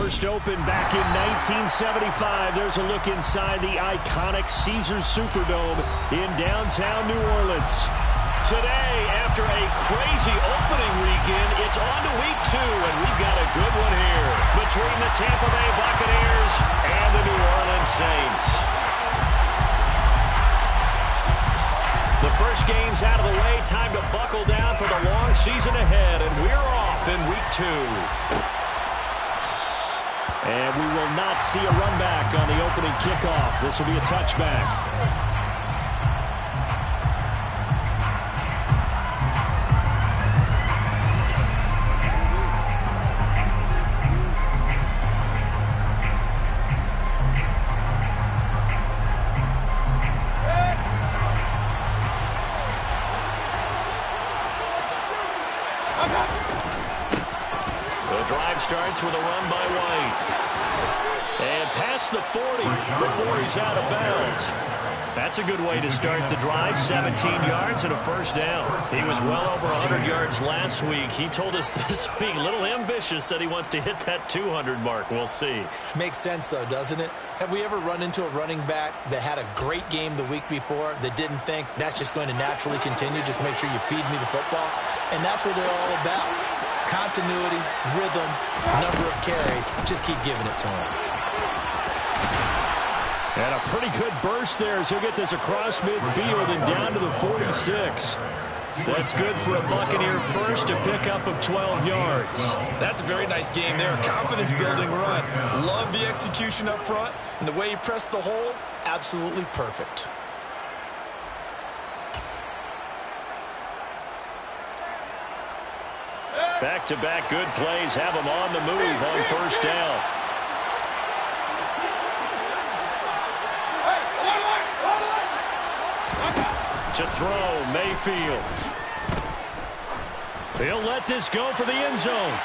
First opened back in 1975. There's a look inside the iconic Caesars Superdome in downtown New Orleans. Today, after a crazy opening weekend, it's on to week 2, and we've got a good one here between the Tampa Bay Buccaneers and the New Orleans Saints. The first game's out of the way. Time to buckle down for the long season ahead, and we're off in week 2. And we will not see a run back on the opening kickoff. This will be a touchback. Starts with a run by White. And past the 40 before he's out of bounds. That's a good way to start the drive. 17 yards and a first down. He was well over 100 yards last week. He told us this week, a little ambitious, said he wants to hit that 200 mark. We'll see. Makes sense, though, doesn't it? Have we ever run into a running back that had a great game the week before that didn't think that's just going to naturally continue? Just make sure you feed me the football. And that's what they're all about. Continuity, rhythm, number of carries. Just keep giving it to him. And a pretty good burst there as he'll get this across midfield and down to the 46. That's good for a Buccaneer first, to pick up of 12 yards. That's a very nice game there. Confidence-building run. Love the execution up front. And the way he pressed the hole, absolutely perfect. Back-to-back good plays have him on the move on first down. To throw, Mayfield. He'll let this go for the end zone.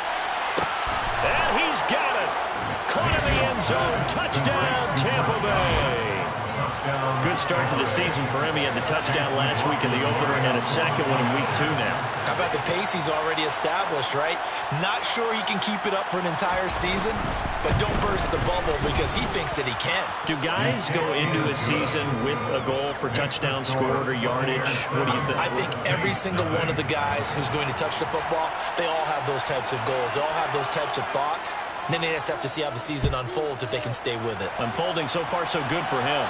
And he's got it. Caught in the end zone. Touchdown, Tampa Bay. Good start to the season for him. He had the touchdown last week in the opener and a second one in week 2 now. How about the pace he's already established, right? Not sure he can keep it up for an entire season, but don't burst the bubble because he thinks that he can. Do guys go into a season with a goal for touchdown scored or yardage? What do you think? I think every single one of the guys who's going to touch the football, they all have those types of goals. They all have those types of thoughts. And then they just have to see how the season unfolds if they can stay with it. Unfolding so far so good for him.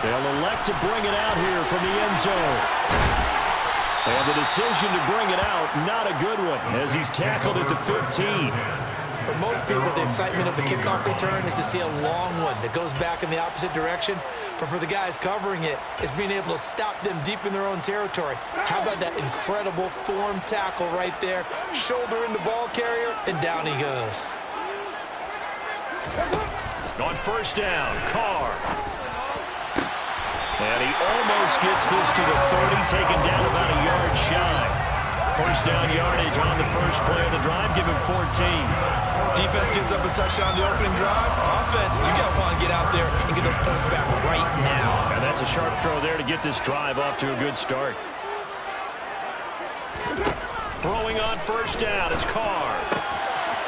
They'll elect to bring it out here from the end zone. And the decision to bring it out, not a good one, as he's tackled at the 15. For most people, the excitement of the kickoff return is to see a long one that goes back in the opposite direction. But for the guys covering it, it's being able to stop them deep in their own territory. How about that incredible form tackle right there? Shoulder in the ball carrier, and down he goes. On first down, Carr. And he almost gets this to the 30, taken down about a yard shy. First down yardage on the first play of the drive, give him 14. Defense gives up a touchdown on the opening drive. Offense, you got to want to get out there and get those points back right now. And that's a sharp throw there to get this drive off to a good start. Throwing on first down is Carr.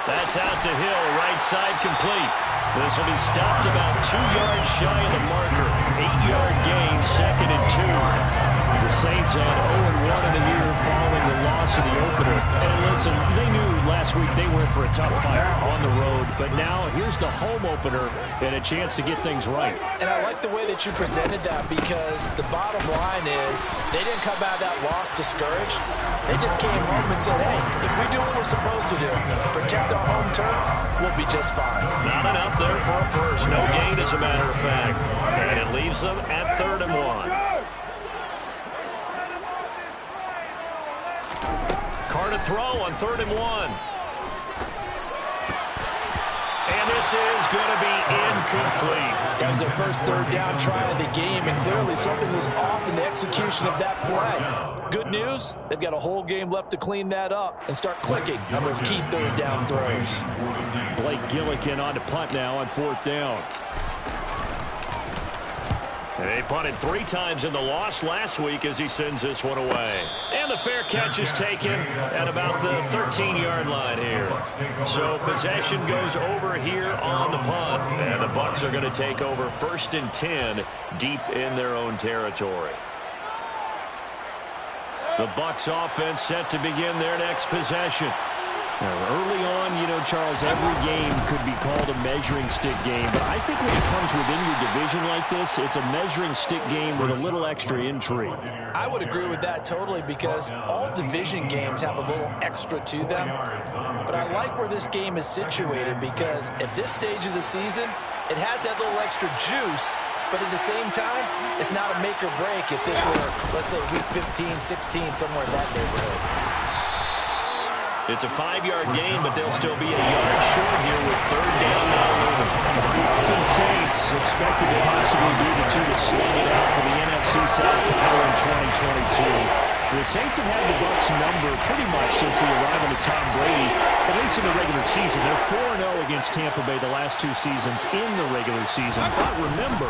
That's out to Hill, right side complete. This will be stopped about 2 yards shy of the marker. 8-yard gain, 2nd and 2. The Saints had 0-1 in the year following the loss of the opener. And listen, they knew last week they were in for a tough fight on the road. But now here's the home opener and a chance to get things right. And I like the way that you presented that, because the bottom line is they didn't come out of that loss discouraged. They just came home and said, hey, if we do what we're supposed to do, protect our home turf, we'll be just fine. Not enough there for a first. No gain, as a matter of fact. And it leaves them at 3rd and 1. Carr to throw on 3rd and 1. And this is going to be incomplete. That was their first 3rd down try of the game, and clearly something was off in the execution of that play. Good news, they've got a whole game left to clean that up and start clicking on those key 3rd down throws. Blake Gillikin on to punt now on 4th down. And they punted 3 times in the loss last week as he sends this one away. And the fair catch is taken at about the 13-yard line here. So possession goes over here on the punt. And the Bucs are going to take over 1st and 10 deep in their own territory. The Bucs offense set to begin their next possession. Now, early on, you know, Charles, every game could be called a measuring stick game. But I think when it comes within your division like this, it's a measuring stick game with a little extra intrigue. I would agree with that totally because all division games have a little extra to them. But I like where this game is situated because at this stage of the season, it has that little extra juice. But at the same time, it's not a make or break if this were, let's say, week 15, 16, somewhere in that neighborhood. It's a 5-yard gain, but they'll still be a yard short here with 3rd down now looming. Bucs and Saints expected to possibly be the two to slug it out for the NFC South title in 2022. The Saints have had the Bucs number pretty much since the arrival of Tom Brady, at least in the regular season. They're 4-0 against Tampa Bay the last 2 seasons in the regular season. But remember,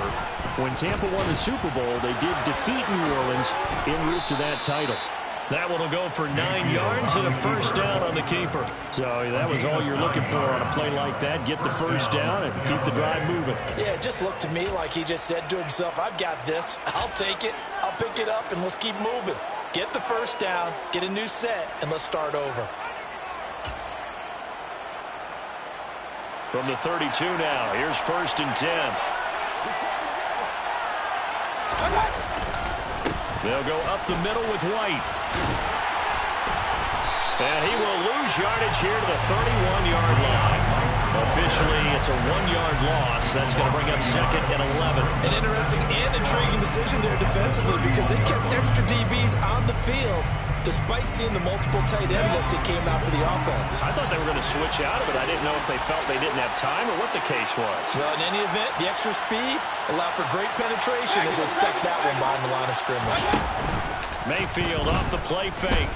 when Tampa won the Super Bowl, they did defeat New Orleans en route to that title. That one will go for 9 yards and a 1st down on the keeper. So that was all you're looking for on a play like that. Get the 1st down and keep the drive moving. Yeah, it just looked to me like he just said to himself, I've got this. I'll take it. I'll pick it up, and let's keep moving. Get the 1st down, get a new set, and let's start over. From the 32 now, here's 1st and 10. They'll go up the middle with White. And he will lose yardage here to the 31-yard line. Officially, it's a 1-yard loss. That's going to bring up 2nd and 11. An interesting and intriguing decision there defensively because they kept extra DBs on the field despite seeing the multiple tight end look that came out for the offense. I thought they were going to switch out of it. I didn't know if they felt they didn't have time or what the case was. Well, in any event, the extra speed allowed for great penetration as they stuck that one behind the line of scrimmage. Mayfield off the play fake.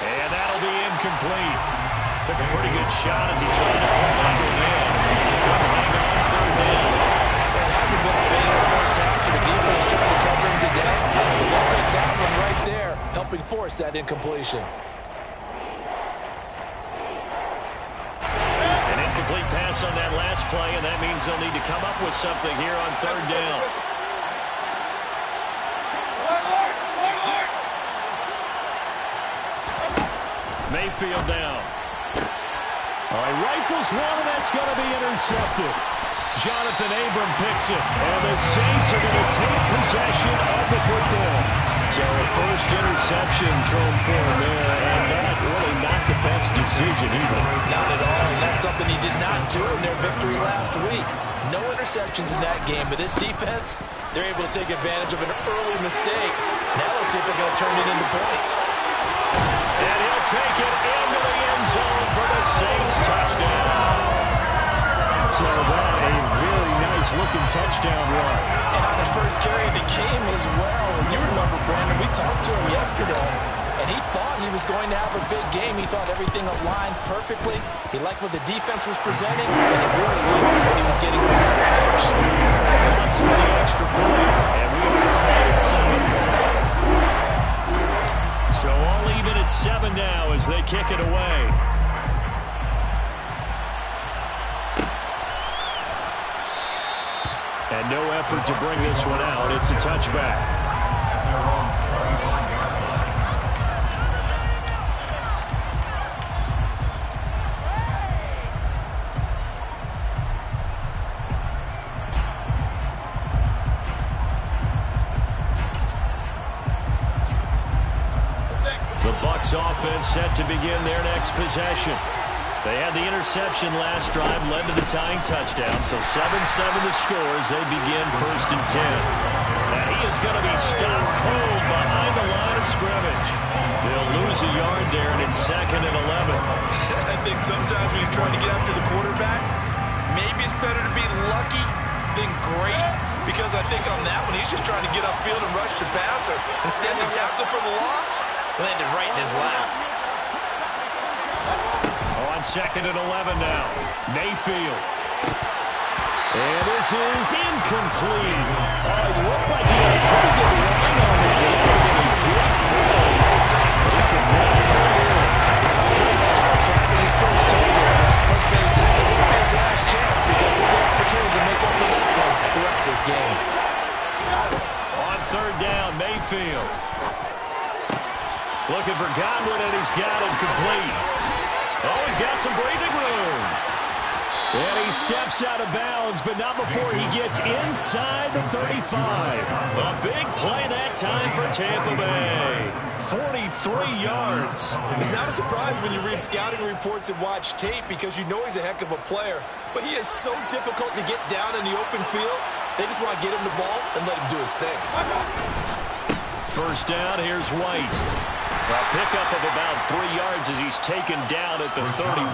And that'll be incomplete. Took a pretty good shot as he tried to pull that one in. Couldn't hang on 3rd down. It hasn't been a bad first half for the defense trying to cover him today. But they'll take that one right there, helping force that incompletion. An incomplete pass on that last play, and that means they'll need to come up with something here on 3rd down. Mayfield down. All right, rifles one, and that's going to be intercepted. Jonathan Abram picks it, and the Saints are going to take possession of the football. So a 1st interception thrown for him there, and that really not the best decision either. Not at all, and that's something he did not do in their victory last week. No interceptions in that game, but this defense, they're able to take advantage of an early mistake. Now let's see if they're going to turn it into points. And he'll take it into the end zone for the Saints touchdown. So that a very nice-looking touchdown run. And on his first carry of the game as well. And you remember, Brandon, we talked to him yesterday, and he thought he was going to have a big game. He thought everything aligned perfectly. He liked what the defense was presenting, and he really liked what he was getting from his players. Bucs with the extra point, and we are tied at 7. So all even at 7 now as they kick it away. And no effort to bring this one out. It's a touchback. The Bucs offense set to begin their next possession. They had the interception last drive, led to the tying touchdown. So 7-7 the score as they begin 1st and 10. And he is going to be stopped cold behind the line of scrimmage. They'll lose a yard there, and it's 2nd and 11. I think sometimes when you're trying to get after the quarterback, maybe it's better to be lucky than great. Because I think on that one, he's just trying to get upfield and rush the passer. Instead, the tackle for the loss landed right in his lap. On 2nd and 11 now. Mayfield. And this is incomplete. It looked like he had a pretty good line on it. It would have been a big play. But he could not put it in. Great start, driving his first target. Let's face it, it won't be his last chance because he'll get opportunities to make up for that one throughout this game. On third down, Mayfield. Looking for Godwin, and he's got it complete. Oh, he's got some breathing room. And he steps out of bounds, but not before he gets inside the 35. A big play that time for Tampa Bay. 43 yards. It's not a surprise when you read scouting reports and watch tape because you know he's a heck of a player. But he is so difficult to get down in the open field. They just want to get him the ball and let him do his thing. First down, here's White. A pickup of about 3 yards as he's taken down at the 31.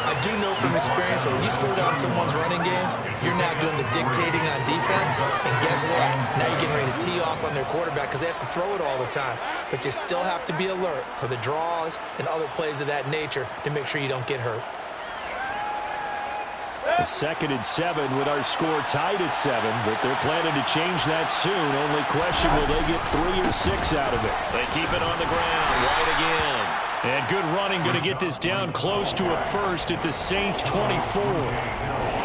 I do know from experience that when you slow down someone's running game, you're now doing the dictating on defense. And guess what? Now you're getting ready to tee off on their quarterback because they have to throw it all the time. But you still have to be alert for the draws and other plays of that nature to make sure you don't get hurt. A 2nd and 7 with our score tied at 7, but they're planning to change that soon. Only question, will they get 3 or 6 out of it? They keep it on the ground. White again. And good running, going to get this down close to a first at the Saints' 24.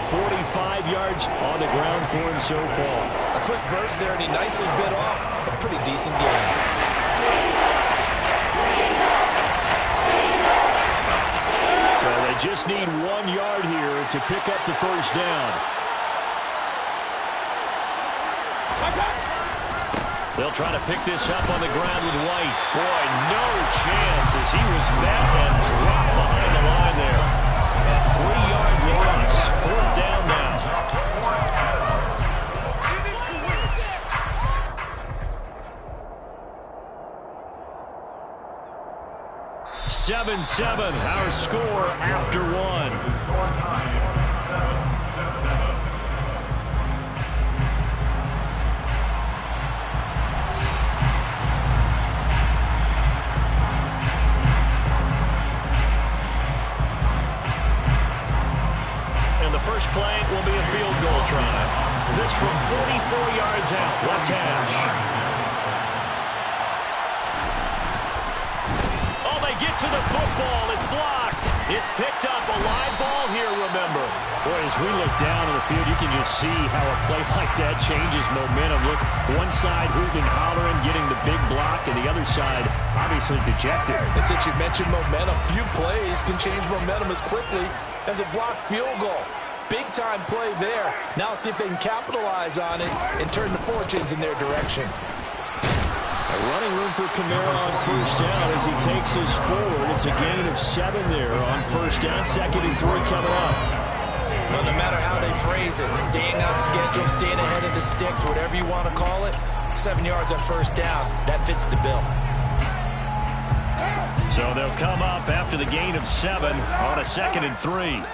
45 yards on the ground for him so far. A quick burst there, and he nicely bit off a pretty decent game. So they just need 1 yard here to pick up the first down. They'll try to pick this up on the ground with White. Boy, no chance as he was met and dropped behind the line there. 3-yard loss. 4th down now. 7-7, our score after 1. First play will be a field goal try. This from 44 yards out, left hash. Oh, they get to the football. It's blocked. It's picked up. A live ball here, remember. Boy, as we look down in the field, you can just see how a play like that changes momentum. Look, one side hooting and hollering, getting the big block, and the other side obviously dejected. And since you mentioned momentum, few plays can change momentum as quickly as a blocked field goal. Big-time play there. Now see if they can capitalize on it and turn the fortunes in their direction. A running room for Kamara on first down as he takes us forward. It's a gain of 7 there on first down. 2nd and 3 coming up. Well, no matter how they phrase it, staying on schedule, staying ahead of the sticks, whatever you want to call it, 7 yards on first down, that fits the bill. So they'll come up after the gain of 7 on a 2nd and 3.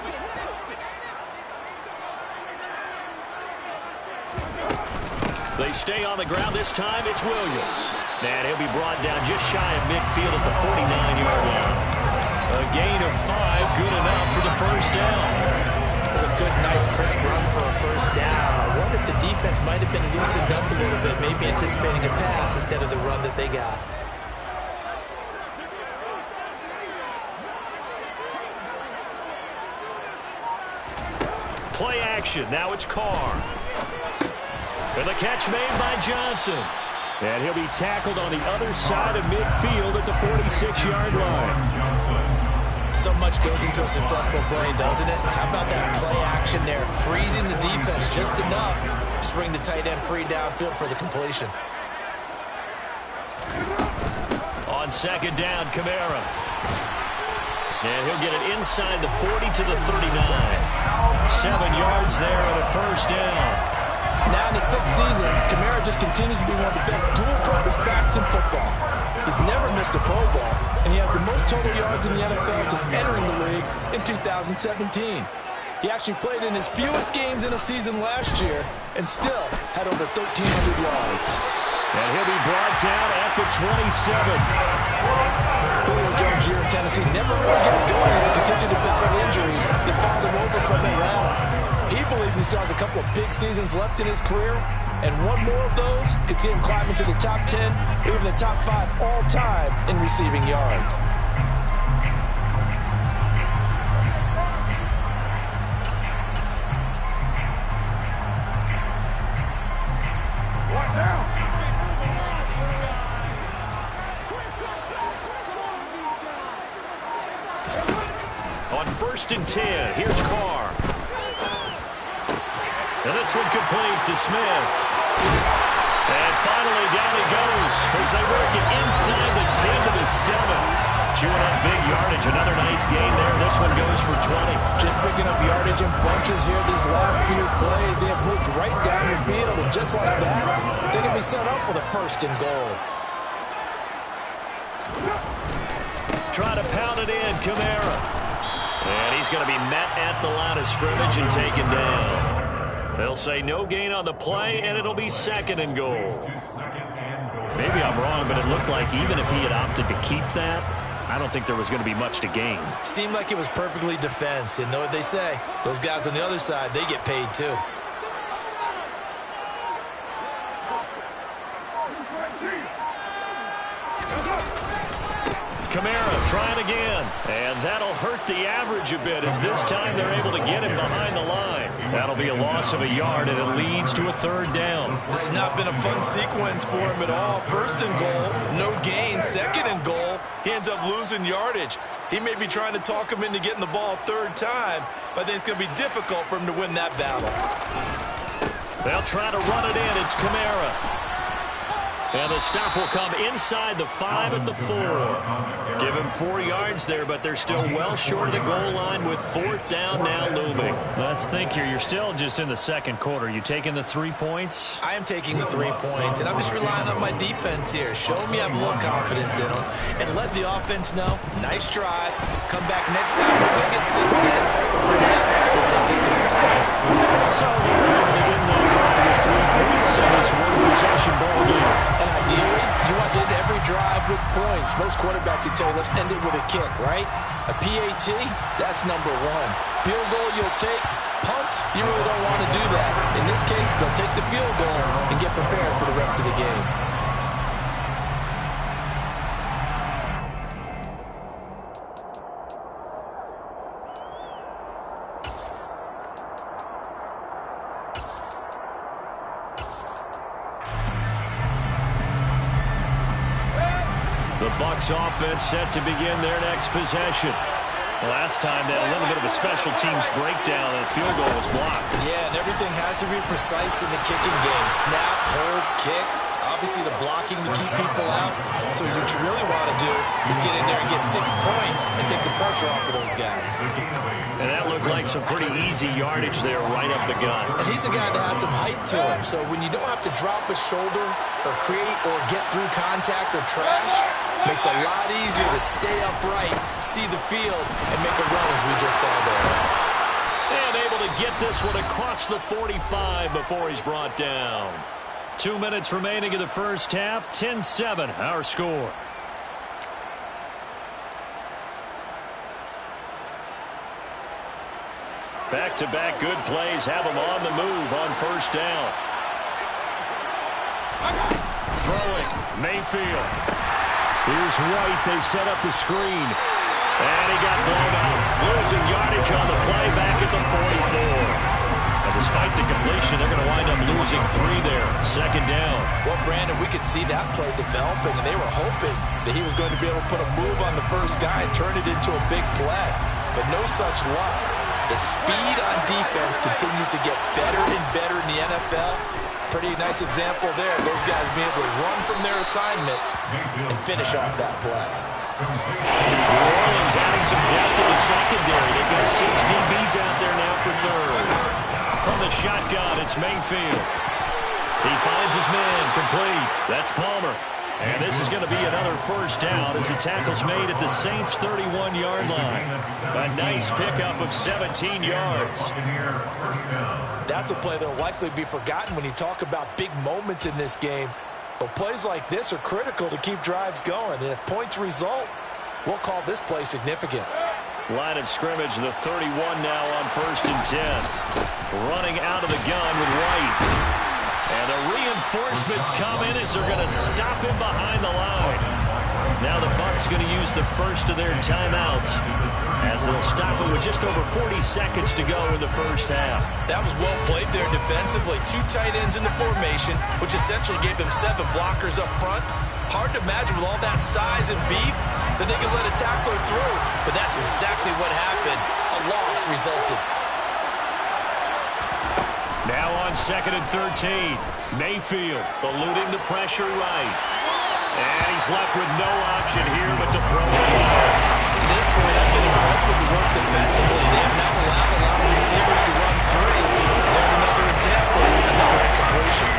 They stay on the ground. This time it's Williams. And he'll be brought down just shy of midfield at the 49-yard line. A gain of 5, good enough for the first down. That's a good, nice, crisp run for a first down. I wonder if the defense might have been loosened up a little bit, maybe anticipating a pass instead of the run that they got. Play action. Now it's Carr. And the catch made by Johnson. And he'll be tackled on the other side of midfield at the 46-yard line. So much goes into a successful play, doesn't it? How about that play action there? Freezing the defense just enough to bring the tight end free downfield for the completion. On 2nd down, Kamara. And he'll get it inside the 40 to the 39. 7 yards there and a first down. Now in his 6th season, Kamara just continues to be one of the best dual-purpose backs in football. He's never missed a Pro Bowl, and he has the most total yards in the NFL since entering the league in 2017. He actually played in his fewest games in a season last year and still had over 1,300 yards. And he'll be brought down at the 27. Julio Jones' year in Tennessee never really got going as he continued to battle injuries that followed him over from Atlanta. He believes he still has a couple of big seasons left in his career, and one more of those could see him climb into the top 10, or even the top 5 all-time in receiving yards. On 1st and 10, here's Carr. And this one complete to Smith. And finally, down he goes as they work it inside the 10 to the 7. Chewing up big yardage. Another nice gain there. This one goes for 20. Just picking up yardage in bunches here these last few plays. They have moved right down the field, and just like that, they can be set up with a 1st and goal. Try to pound it in, Kamara. And he's going to be met at the line of scrimmage and taken down. They'll say no gain on the play, and it'll be 2nd and goal. Maybe I'm wrong, but it looked like even if he had opted to keep that, I don't think there was going to be much to gain. Seemed like it was perfectly defense, and know what they say. Those guys on the other side, they get paid too. Kamara trying again, and that'll hurt the average a bit as this time they're able to get him behind the line. That'll be a loss of a yard, and it leads to a 3rd down. This has not been a fun sequence for him at all. 1st and goal, no gain. 2nd and goal, he ends up losing yardage. He may be trying to talk him into getting the ball 3rd time, but I think it's going to be difficult for him to win that battle. They'll try to run it in. It's Kamara. And the stop will come inside the 5 at the 4. Give him 4 yards there, but they're still well short of the goal line with 4th down now looming. Let's think here. You're still just in the 2nd quarter. You taking the 3 points? I am taking the 3 points, and I'm just relying on my defense here. Show me I have a little confidence in them, and let the offense know, nice drive. Come back next time. We'll go get 6 then. But for now, we'll take the 3. So they're able to win that drive with 3 points in this one-possession ball game. And ideally, you want to end every drive with points. Most quarterbacks would tell you, let's end it with a kick, right? A PAT, that's number 1. Field goal you'll take. Punts, you really don't want to do that. In this case, they'll take the field goal and get prepared for the rest of the game. The Bucs offense set to begin their next possession. Last time they had a little bit of a special teams breakdown and the field goal was blocked. Yeah, and everything has to be precise in the kicking game. Snap, hold, kick. Obviously the blocking to keep people out. So what you really want to do is get in there and get 6 points and take the pressure off of those guys. And that looked like some pretty easy yardage there right up the gut. And he's a guy that has some height to him. So when you don't have to drop a shoulder or create or get through contact or trash, makes it a lot easier to stay upright, see the field, and make a run as we just saw there. And able to get this one across the 45 before he's brought down. 2 minutes remaining in the first half. 10-7 our score. Back-to-back good plays have him on the move on 1st down. Throwing, Mayfield. Here's White. They set up the screen. And he got blown out. Losing yardage on the play back at the 44. And despite the completion, they're going to wind up losing 3 there. 2nd down. Well, Brandon, we could see that play developing, and they were hoping that he was going to be able to put a move on the first guy and turn it into a big play. But no such luck. The speed on defense continues to get better and better in the NFL. Pretty nice example there. Those guys being able to run from their assignments and finish off that play. New Orleans adding some depth to the secondary. They've got 6 DBs out there now for 3rd. From the shotgun, it's Mayfield. He finds his man complete. That's Palmer. And this is going to be another 1st down as the tackle's made at the Saints' 31-yard line. A nice pickup of 17 yards. That's a play that will likely be forgotten when you talk about big moments in this game. But plays like this are critical to keep drives going. And if points result, we'll call this play significant. Line of scrimmage, the 31 now on 1st and 10. running out of the gun with White. And the reinforcements come in as they're going to stop him behind the line. Now the Bucs going to use the first of their timeouts as they'll stop it with just over 40 seconds to go in the first half. That was well played there defensively. 2 tight ends in the formation, which essentially gave them 7 blockers up front. Hard to imagine with all that size and beef that they could let a tackler through, but that's exactly what happened. A loss resulted. Now on 2nd and 13, Mayfield eluding the pressure right. And he's left with no option here but to throw it away. To this point, I've been impressed with the work defensively. They have not allowed a lot of receivers to run free. And there's another example, another incompletion.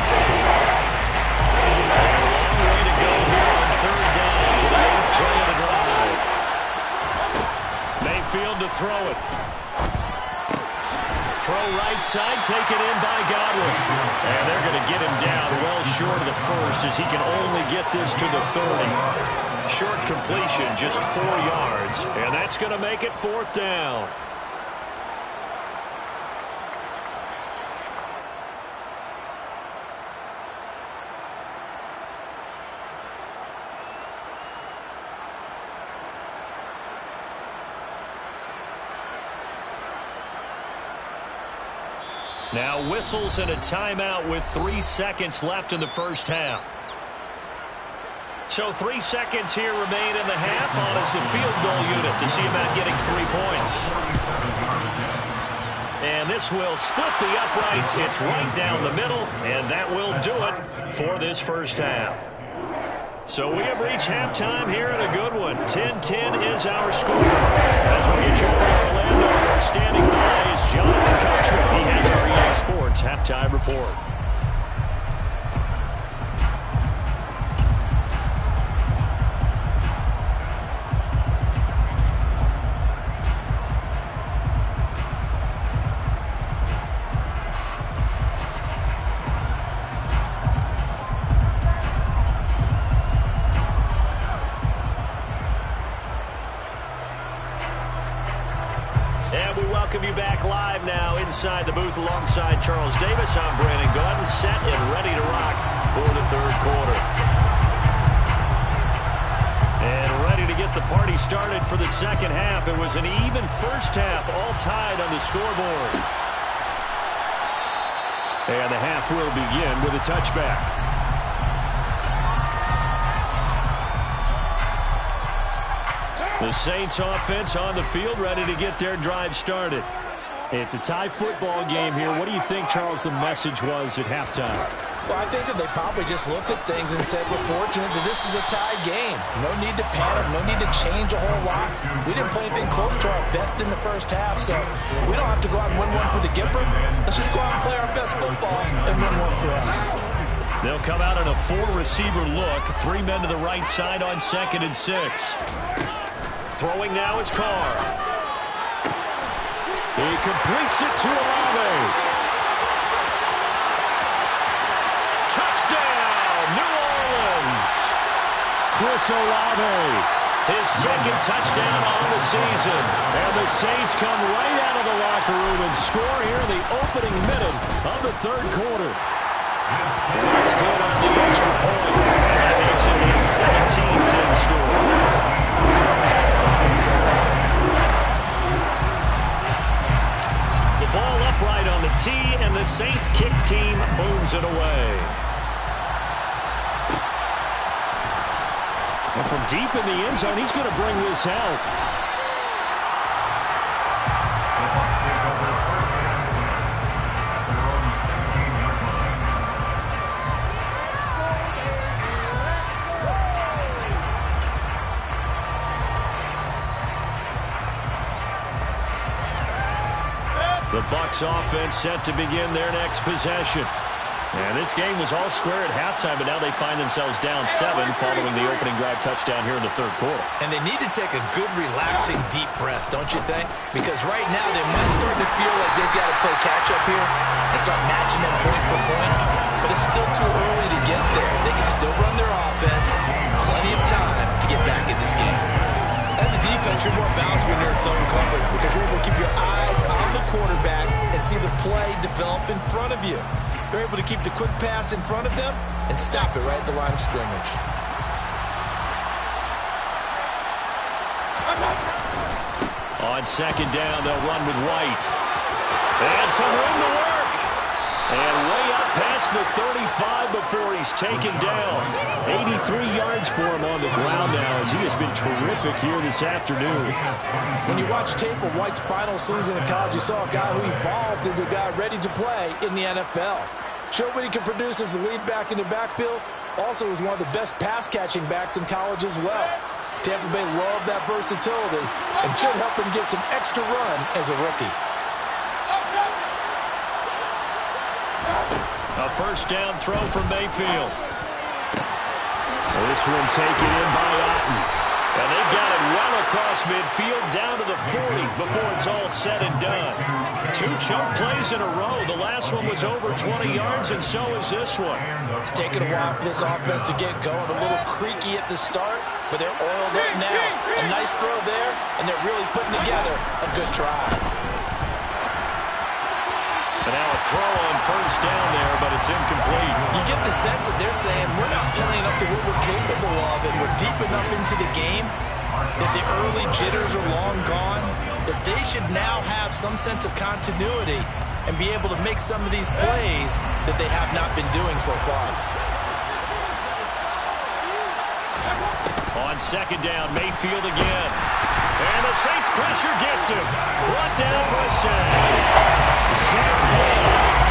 A long way to go here on 3rd down for the 8th play of the drive. Mayfield to throw it. Throw right side, taken in by Godwin. And they're going to get him down well short of the first as he can only get this to the 30. Short completion, just 4 yards. And that's going to make it 4th down. Now whistles and a timeout with 3 seconds left in the first half. So 3 seconds here remain in the half on as the field goal unit to see about getting 3 points. And this will split the uprights. It's right down the middle, and that will do it for this first half. So we have reached halftime here in a good one. 10-10 is our score. As we get you over to Orlando, standing by is Jonathan Coachman. He has our EA Sports halftime report. Welcome you back live now inside the booth alongside Charles Davis. I'm Brandon Gordon, set and ready to rock for the 3rd quarter. And ready to get the party started for the 2nd half. It was an even first half, all tied on the scoreboard. And the half will begin with a touchback. The Saints offense on the field, ready to get their drive started. It's a tie football game here. What do you think, Charles, the message was at halftime? Well, I think that they probably just looked at things and said, we're fortunate that this is a tie game. No need to panic, no need to change a whole lot. We didn't play anything close to our best in the first half, so we don't have to go out and win one for the Gipper. Let's just go out and play our best football and win one for us. They'll come out in a 4-receiver look. 3 men to the right side on 2nd and 6. Throwing now is Carr. He completes it to Olave. Touchdown, New Orleans. Chris Olave, his 2nd touchdown on the season. And the Saints come right out of the locker room and score here in the opening minute of the 3rd quarter. And that's good on the extra point. And that makes it a 17-10 score. Ball upright on the tee, and the Saints kick team moves it away. And from deep in the end zone, he's going to bring this out. The Bucs offense set to begin their next possession. And this game was all square at halftime, but now they find themselves down 7 following the opening drive touchdown here in the 3rd quarter. And they need to take a good, relaxing, deep breath, don't you think? Because right now they might start to feel like they've got to play catch-up here and start matching them point for point. But it's still too early to get there. They can still run their offense. Plenty of time to get back in this game. As a defense, defense, you're more balanced when you're in zone coverage because you're able to keep your eyes on the quarterback and see the play develop in front of you. You're able to keep the quick pass in front of them and stop it right at the line of scrimmage. On second down, they'll run with White. And some room to work. And way up past the 35 before he's taken down. 83 yards for him on the ground now as he has been terrific here this afternoon. When you watch tape of White's final season in college, you saw a guy who evolved into a guy ready to play in the NFL. Showed what he can produce as a lead back in the backfield. Also was one of the best pass-catching backs in college as well. Tampa Bay loved that versatility and should help him get some extra run as a rookie. A first down throw from Mayfield. This one taken in by Otten. And they've got it well across midfield down to the 40 before it's all said and done. 2 chunk plays in a row. The last one was over 20 yards, and so is this one. It's taken a while for this offense to get going. A little creaky at the start, but they're oiled up now. A nice throw there, and they're really putting together a good drive. And now a throw on first down there, but it's incomplete. You get the sense that they're saying we're not playing up to what we're capable of, and we're deep enough into the game that the early jitters are long gone, that they should now have some sense of continuity and be able to make some of these plays that they have not been doing so far. On second down, Mayfield again. And the Saints pressure gets him. Brought down for a sack. Zach Ball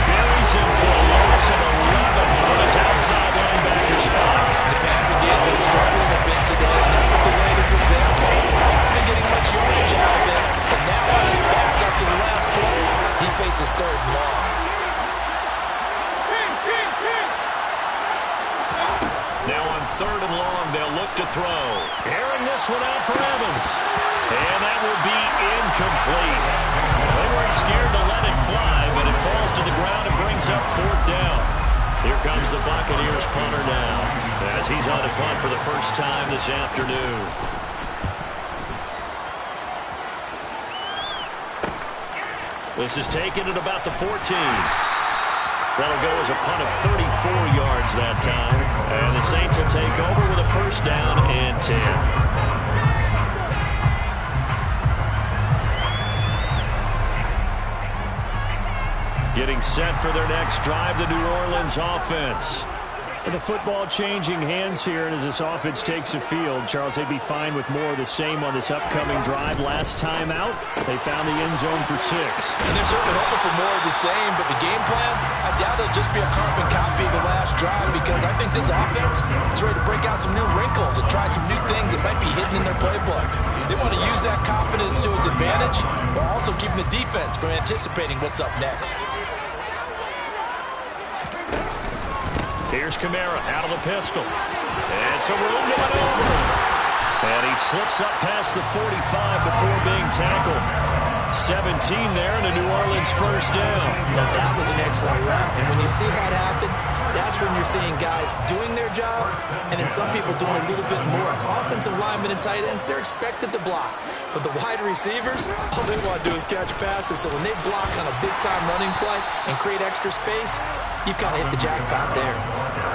buries him for a loss of 11 from his outside linebacker spot. The passing game has struggled a bit today, and that was the latest example. Not been getting much yardage out of it, but now on his back after the last play, he faces third and long. Now on third and long, they'll look to throw. Airing this one out for Evans. And that will be incomplete. They weren't scared to let it fly, but it falls to the ground and brings up fourth down. Here comes the Buccaneers punter now, as he's on to punt for the first time this afternoon. This is taken at about the 14. That'll go as a punt of 34 yards that time. And the Saints will take over with a first down and 10. Getting set for their next drive, the New Orleans offense. And the football changing hands here, and as this offense takes the field, Charles, they'd be fine with more of the same on this upcoming drive. Last time out, they found the end zone for 6. And they're certainly hoping for more of the same, but the game plan, I doubt it'll just be a carbon copy of the last drive, because I think this offense is ready to break out some new wrinkles and try some new things that might be hidden in their playbook. They want to use that confidence to its advantage, while also keeping the defense from anticipating what's up next. Here's Kamara out of the pistol. And some room to maneuver. And he slips up past the 45 before being tackled. 17 there and a New Orleans first down. Now that was an excellent run. And when you see that happen, that's when you're seeing guys doing their job and then some people doing a little bit more. Offensive linemen and tight ends, they're expected to block. But the wide receivers, all they want to do is catch passes. So when they block on a big-time running play and create extra space, you've kind of hit the jackpot there.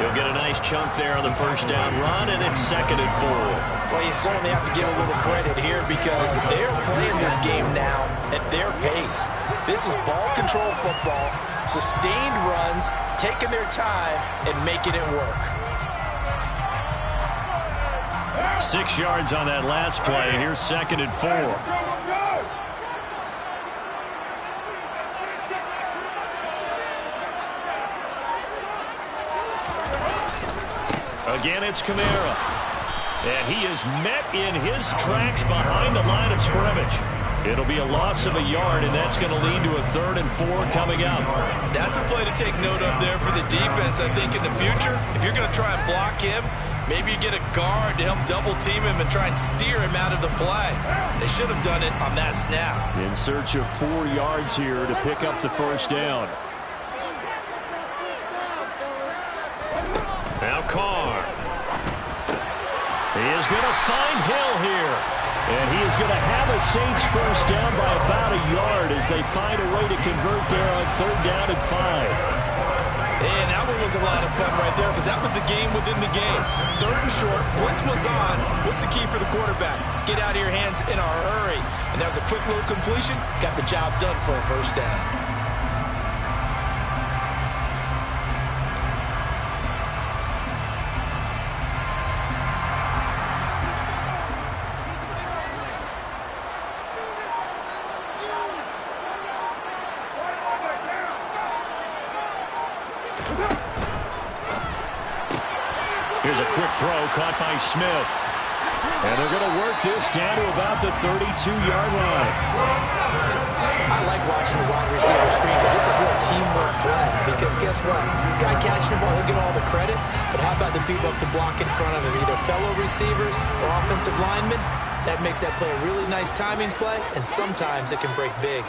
He'll get a nice chunk there on the first down run, and it's 2nd and 4. Well, you certainly have to give a little credit here because they're playing this game now at their pace. This is ball control football, sustained runs, taking their time, and making it work. 6 yards on that last play. Here's 2nd and 4. Again, it's Kamara. And he is met in his tracks behind the line of scrimmage. It'll be a loss of a yard, and that's going to lead to a 3rd and 4 coming up. That's a play to take note of there for the defense, I think, in the future. If you're going to try and block him, maybe you get a guard to help double-team him and try and steer him out of the play. They should have done it on that snap. In search of 4 yards here to pick up the first down. Now Carr. He is going to find Hill here. And he is going to have a Saints first down by about a yard as they find a way to convert there on 3rd down and 5. And that one was a lot of fun right there because that was the game within the game. 3rd and short, blitz was on. What's the key for the quarterback? Get out of your hands in a hurry. And that was a quick little completion. Got the job done for a first down. Here's a quick throw caught by Smith. And they're going to work this down to about the 32-yard line. I like watching the wide receiver screen because it's a real teamwork play. Because guess what? The guy catching the ball, he'll get all the credit. But how about the people up to block in front of him? Either fellow receivers or offensive linemen. That makes that play a really nice timing play. And sometimes it can break big.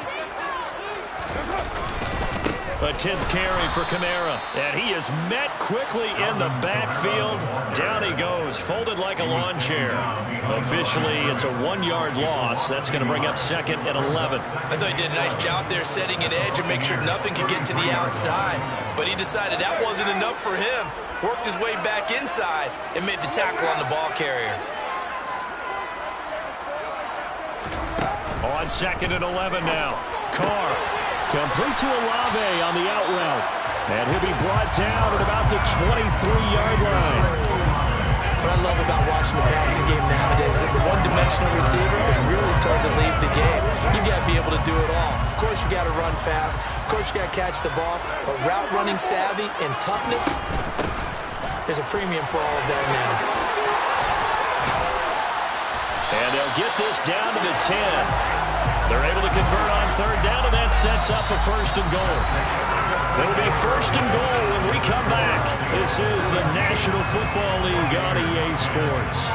A 10th carry for Kamara. And he is met quickly in the backfield. Down he goes, folded like a lawn chair. Officially, it's a 1-yard loss. That's going to bring up 2nd and 11. I thought he did a nice job there setting an edge and make sure nothing could get to the outside. But he decided that wasn't enough for him. Worked his way back inside and made the tackle on the ball carrier. On 2nd and 11 now. Carr. Complete to Olave on the out route. And he'll be brought down at about the 23-yard line. What I love about watching the passing game nowadays is that the one-dimensional receiver is really starting to lead the game. You've got to be able to do it all. Of course, you got to run fast. Of course, you got to catch the ball. But route running savvy and toughness, there's a premium for all of that now. And they'll get this down to the 10. They're able to convert on 3rd down, and that sets up a 1st and goal. It'll be 1st and goal when we come back. This is the National Football League on EA Sports.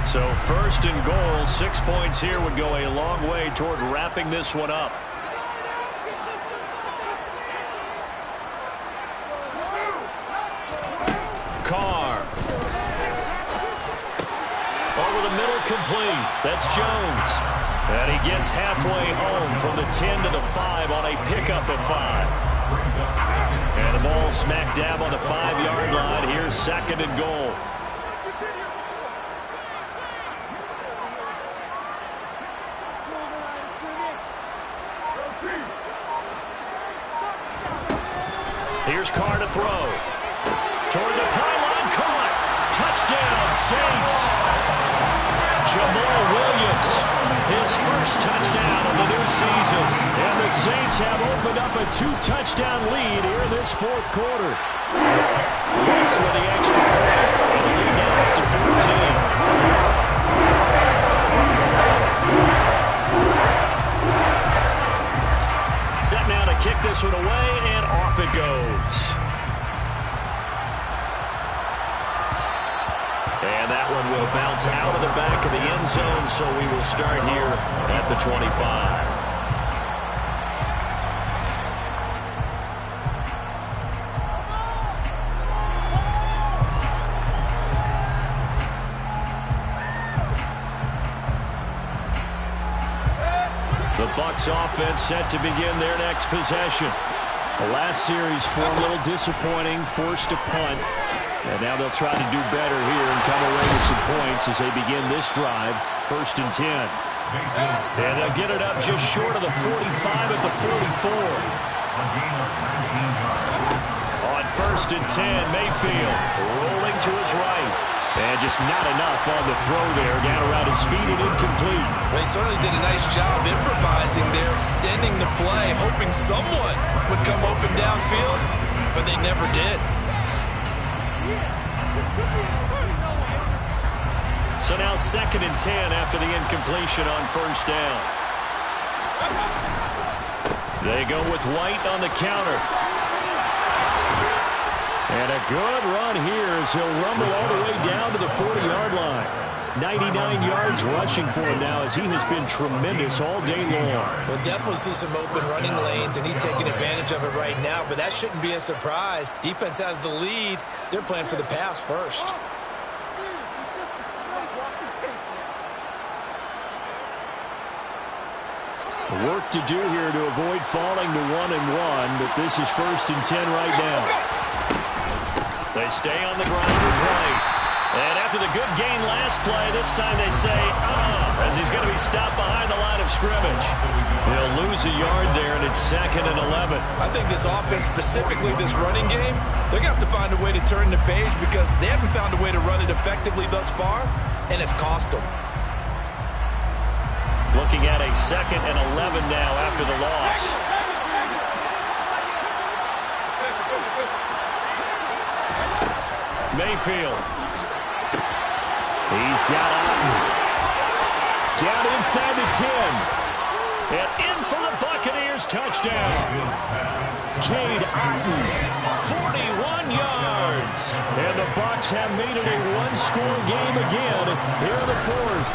So 1st and goal, 6 points here would go a long way toward wrapping this one up. Carr. Over the middle, complete. That's Jones. And he gets halfway home from the 10 to the 5 on a pickup of 5. And the ball smack dab on the 5-yard line. Here's 2nd and goal. Here's Carr to throw. Toward the pylon, caught. Touchdown, Saints. Jamal Williams, his first touchdown of the new season. And the Saints have opened up a 2-touchdown lead here in this 4th quarter. Wentz with the extra point. And the lead now up to 14. Set now to kick this one away, and off it goes. And that one will bounce out of the back of the end zone, so we will start here at the 25. The Bucs offense set to begin their next possession. The last series formed a little disappointing, forced a punt. And now they'll try to do better here and come away with some points as they begin this drive. 1st and 10. And they'll get it up just short of the 45 at the 44. On 1st and 10, Mayfield rolling to his right. And just not enough on the throw there. Down around his feet and incomplete. They certainly did a nice job improvising there, extending the play, hoping someone would come open downfield, but they never did. So now 2nd and 10 after the incompletion on 1st down. They go with White on the counter. And a good run here as he'll rumble all the way down to the 40-yard line. 99 yards rushing for him now as he has been tremendous all day long. We'll definitely see some open running lanes, and he's taking advantage of it right now, but that shouldn't be a surprise. Defense has the lead. They're playing for the pass first. Work to do here to avoid falling to 1-1, but this is 1st and 10 right now. They stay on the ground and play. And after the good gain last play, this time they say, as he's going to be stopped behind the line of scrimmage. He'll lose a yard there, and it's 2nd and 11. I think this offense, specifically this running game, they're going to have to find a way to turn the page because they haven't found a way to run it effectively thus far, and it's cost them. Looking at a 2nd and 11 now after the loss. Mayfield. He's got Otten. Down inside the 10. And in for the Buccaneers touchdown. Cade Otten, 41 yards. And the Bucs have made it a one-score game again here in the 4th.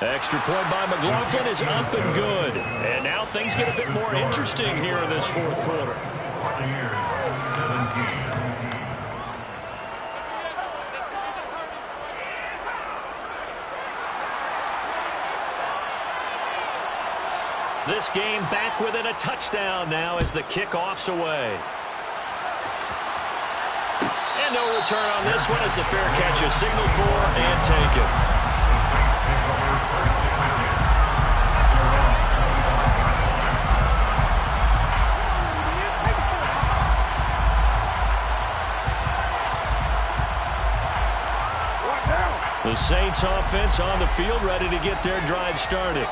Extra point by McLaughlin is up and good. And now things get a bit more interesting here in this 4th quarter. This game back within a touchdown now as the kickoff's away. And no return on this one as the fair catch is signaled for and taken. The Saints offense on the field ready to get their drive started.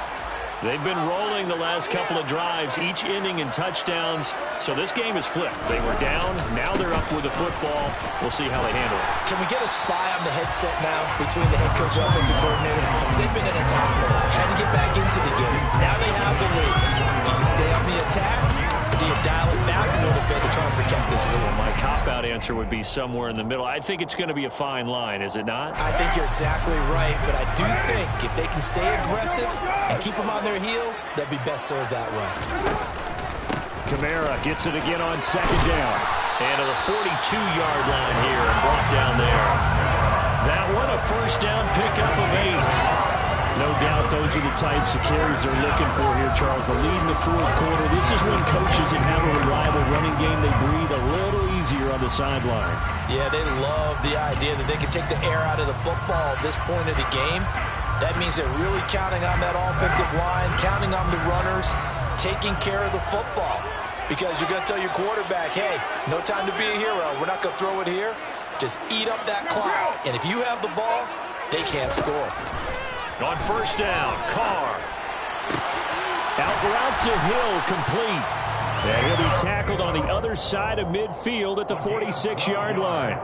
They've been rolling the last couple of drives, each ending in touchdowns. So this game is flipped. They were down. Now they're up with the football. We'll see how they handle it. Can we get a spy on the headset now between the head coach and offensive coordinator? Because they've been in attack mode, trying to get back into the game. Now they have the lead. Do you stay on the attack, or do you dial it back a little bit to try and protect this lead? Well, my cop-out answer would be somewhere in the middle. I think it's going to be a fine line, is it not? I think you're exactly right, but I do think if they can stay aggressive and keep them on their heels, they'll be best served that way. Kamara gets it again on 2nd down. And to the 42-yard line here and brought down there. That one a 1st down pickup of 8. No doubt those are the types of carries they're looking for here, Charles. The lead in the 4th quarter. This is when coaches that have a reliable running game, they breathe a little easier on the sideline. Yeah, they love the idea that they can take the air out of the football at this point of the game. That means they're really counting on that offensive line, counting on the runners, taking care of the football. Because you're going to tell your quarterback, hey, no time to be a hero. We're not going to throw it here. Just eat up that clock. And if you have the ball, they can't score. On 1st down, Carr. Out route to Hill, complete. And he'll be tackled on the other side of midfield at the 46-yard line.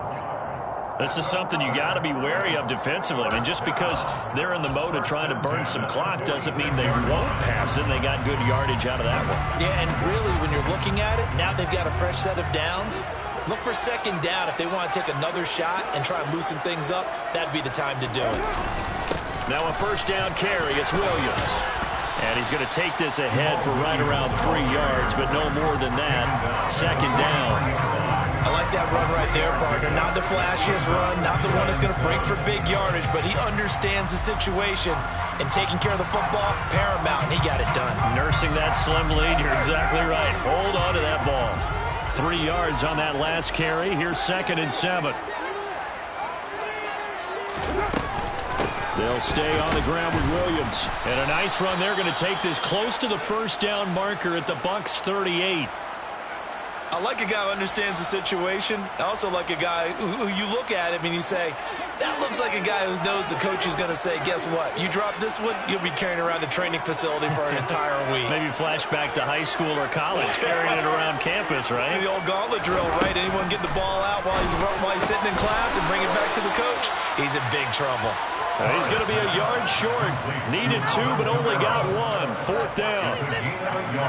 This is something you got to be wary of defensively. I mean, just because they're in the mode of trying to burn some clock doesn't mean they won't pass it. They got good yardage out of that one. Yeah, and really, when you're looking at it, now they've got a fresh set of downs. Look for 2nd down. If they want to take another shot and try and loosen things up, that'd be the time to do it. Now a 1st down carry. It's Williams. And he's going to take this ahead for right around 3 yards, but no more than that. 2nd down. I like that run right there, partner. Not the flashiest run, not the one that's going to break for big yardage, but he understands the situation, and taking care of the football, paramount, and he got it done. Nursing that slim lead, you're exactly right. Hold on to that ball. 3 yards on that last carry. Here's 2nd and 7. They'll stay on the ground with Williams. And a nice run. They're going to take this close to the 1st down marker at the Bucs 38. I like a guy who understands the situation. I also like a guy who you look at him and you say, that looks like a guy who knows the coach is going to say, guess what? You drop this one, you'll be carrying around the training facility for an entire week. Maybe flashback to high school or college, carrying it around campus, right? The old gauntlet drill, right? Anyone get the ball out while he's sitting in class and bring it back to the coach? He's in big trouble. He's going to be a yard short. Needed 2, but only got 1. 4th down.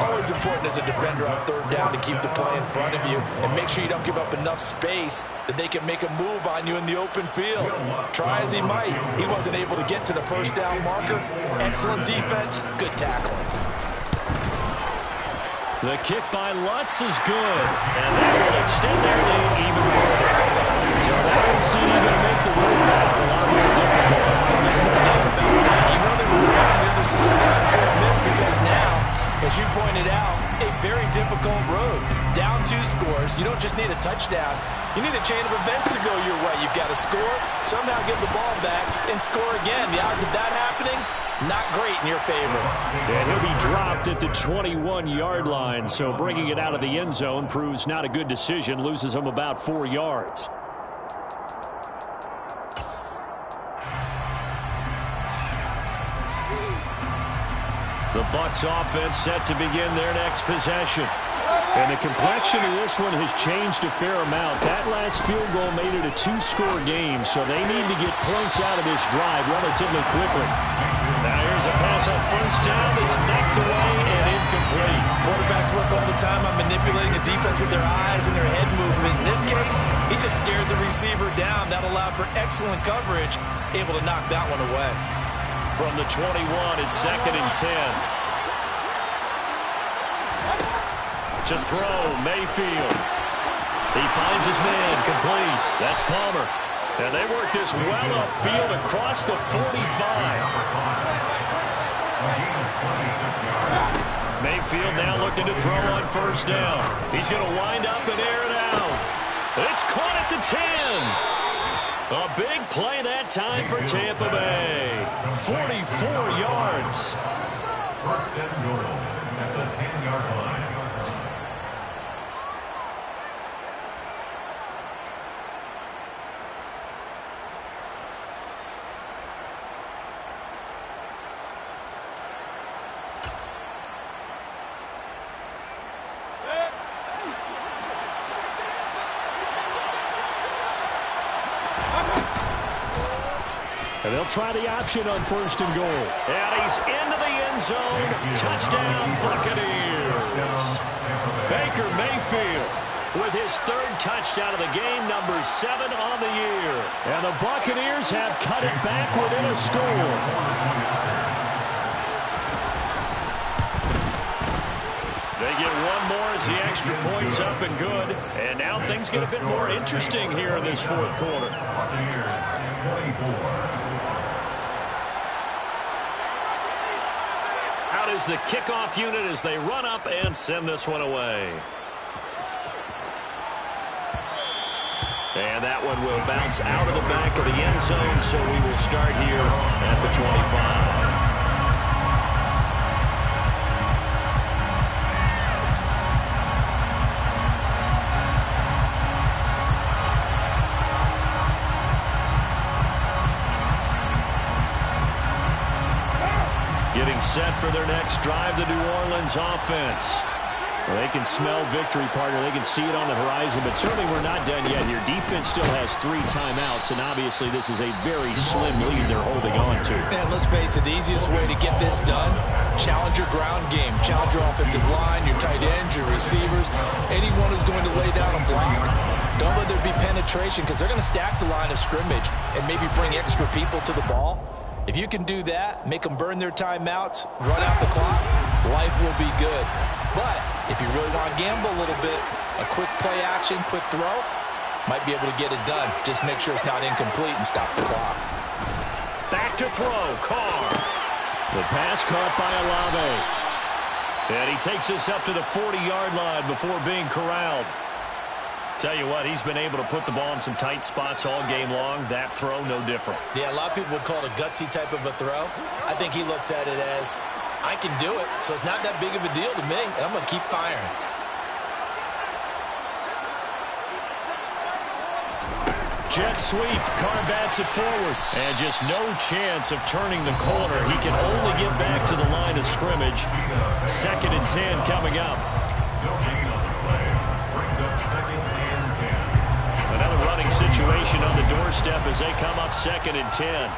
Always important as a defender on 3rd down to keep the play in front of you and make sure you don't give up enough space that they can make a move on you in the open field. Try as he might, he wasn't able to get to the 1st down marker. Excellent defense, good tackling. The kick by Lutz is good, and that will extend their lead even further. So that would seem to make the road path a lot more difficult. There's no doubt about that. You know they were running near the sideline for this because now, as you pointed out, a very difficult road. Down 2 scores. You don't just need a touchdown. You need a chain of events to go your way. You've got to score, somehow get the ball back, and score again. The odds of that happening, not great in your favor. And he'll be dropped at the 21-yard line, so bringing it out of the end zone proves not a good decision. Loses him about 4 yards. The Bucs offense set to begin their next possession. And the complexion of this one has changed a fair amount. That last field goal made it a 2-score game, so they need to get points out of this drive relatively quickly. Now here's a pass on 1st down. It's knocked away and incomplete. Quarterbacks work all the time on manipulating the defense with their eyes and their head movement. In this case, he just stared the receiver down. That allowed for excellent coverage, able to knock that one away. From the 21, it's 2nd and 10. To throw, Mayfield. He finds his man, complete. That's Palmer. And they work this well upfield across the 45. Mayfield now looking to throw on 1st down. He's going to wind up and air it out. It's caught at the 10. A big play that time for Tampa Bay. 44 yards. 1st and goal at the 10-yard line. And they'll try the option on 1st and goal. And he's into the end zone. Touchdown, Buccaneers. Baker Mayfield with his 3rd touchdown of the game, number 7 on the year. And the Buccaneers have cut it back within a score. They get one more as the extra point's up and good. And now things get a bit more interesting here in this 4th quarter. Out is the kickoff unit as they run up and send this one away. And that one will bounce out of the back of the end zone, so we will start here at the 25. Getting set for their next drive, the New Orleans offense. Well, they can smell victory, partner. They can see it on the horizon, but certainly we're not done yet here. Defense still has 3 timeouts, and obviously this is a very slim lead they're holding on to. And let's face it, the easiest way to get this done, challenge your ground game. Challenge your offensive line, your tight ends, your receivers, anyone who's going to lay down a block. Don't let there be penetration because they're going to stack the line of scrimmage and maybe bring extra people to the ball. If you can do that, make them burn their timeouts, run out the clock, life will be good. But if you really want to gamble a little bit, a quick play action, quick throw, might be able to get it done. Just make sure it's not incomplete and stop the clock. Back to throw, Carr. The pass caught by Olave. And he takes this up to the 40-yard line before being corralled. Tell you what, he's been able to put the ball in some tight spots all game long. That throw, no different. Yeah, a lot of people would call it a gutsy type of a throw. I think he looks at it as, I can do it, so it's not that big of a deal to me, and I'm going to keep firing. Jet sweep. Carr bats it forward. And just no chance of turning the corner. He can only get back to the line of scrimmage. 2nd and 10 coming up. Another running situation on the doorstep as they come up 2nd and 10.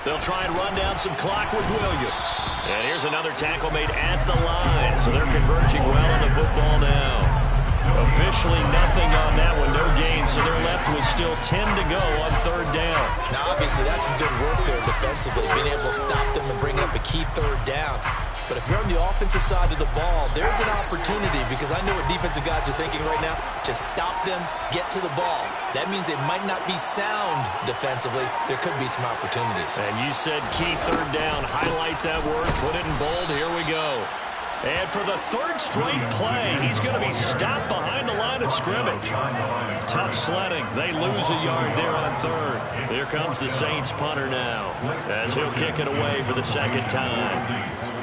They'll try and run down some clock with Williams. And here's another tackle made at the line. So they're converging well on the football now. Officially nothing on that one, no gain. So they're left with still 10 to go on third down. Now, obviously, that's some good work there defensively, being able to stop them and bring up a key third down. But if you're on the offensive side of the ball, there's an opportunity, because I know what defensive guys are thinking right now. Just stop them, get to the ball. That means they might not be sound defensively. There could be some opportunities. And you said key third down. Highlight that word, put it in bold. Here we go. And for the third straight play, he's going to be stopped behind the line of scrimmage. Tough sledding. They lose a yard there on third. Here comes the Saints punter now, as he'll kick it away for the second time.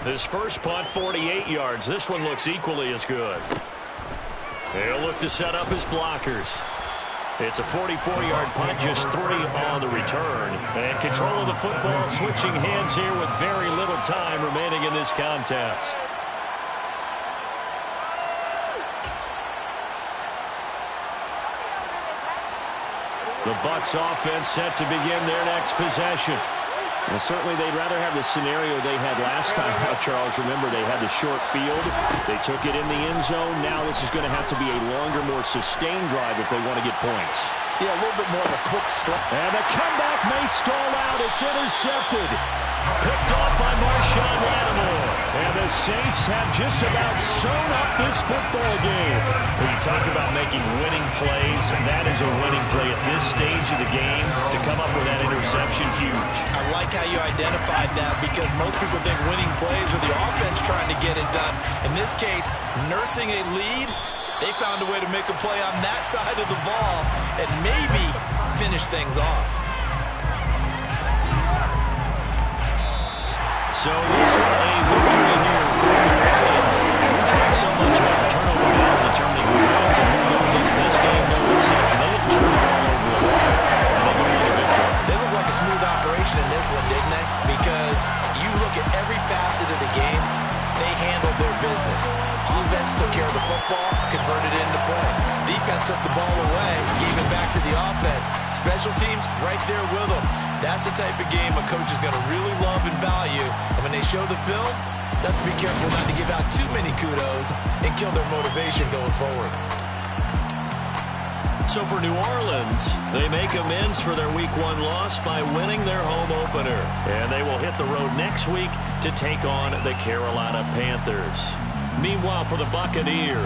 His first punt, 48 yards. This one looks equally as good. He'll look to set up his blockers. It's a 44-yard punt, just 3 on the return. And control of the football switching hands here with very little time remaining in this contest. The Bucs offense set to begin their next possession. Well, certainly they'd rather have the scenario they had last time out, Charles. Remember, they had the short field. They took it in the end zone. Now this is going to have to be a longer, more sustained drive if they want to get points. Yeah, a little bit more of a quick start. And the comeback may stall out. It's intercepted. Picked off by Marshawn Lattimore. And the Saints have just about sewn up this football game. When you talk about making winning plays, that is a winning play at this stage of the game. To come up with that interception, huge. I like how you identified that, because most people think winning plays are the offense trying to get it done. In this case, nursing a lead, they found a way to make a play on that side of the ball and maybe finish things off. So this one a victory here for the Lions. We talk so much about the turnover now determining who wins and who loses. This game, no exception. They didn't turn the ball over a lot, and they go with the victory. They look like a smooth operation in this one, didn't they? Because you look at every facet of the game, they handled their business. Offense took care of the football, converted it into points. Defense took the ball away, gave it back to the offense. Special teams right there with them. That's the type of game a coach is going to really love and value. And when they show the film, let's be careful not to give out too many kudos and kill their motivation going forward. So for New Orleans, they make amends for their Week 1 loss by winning their home opener. And they will hit the road next week to take on the Carolina Panthers. Meanwhile, for the Buccaneers,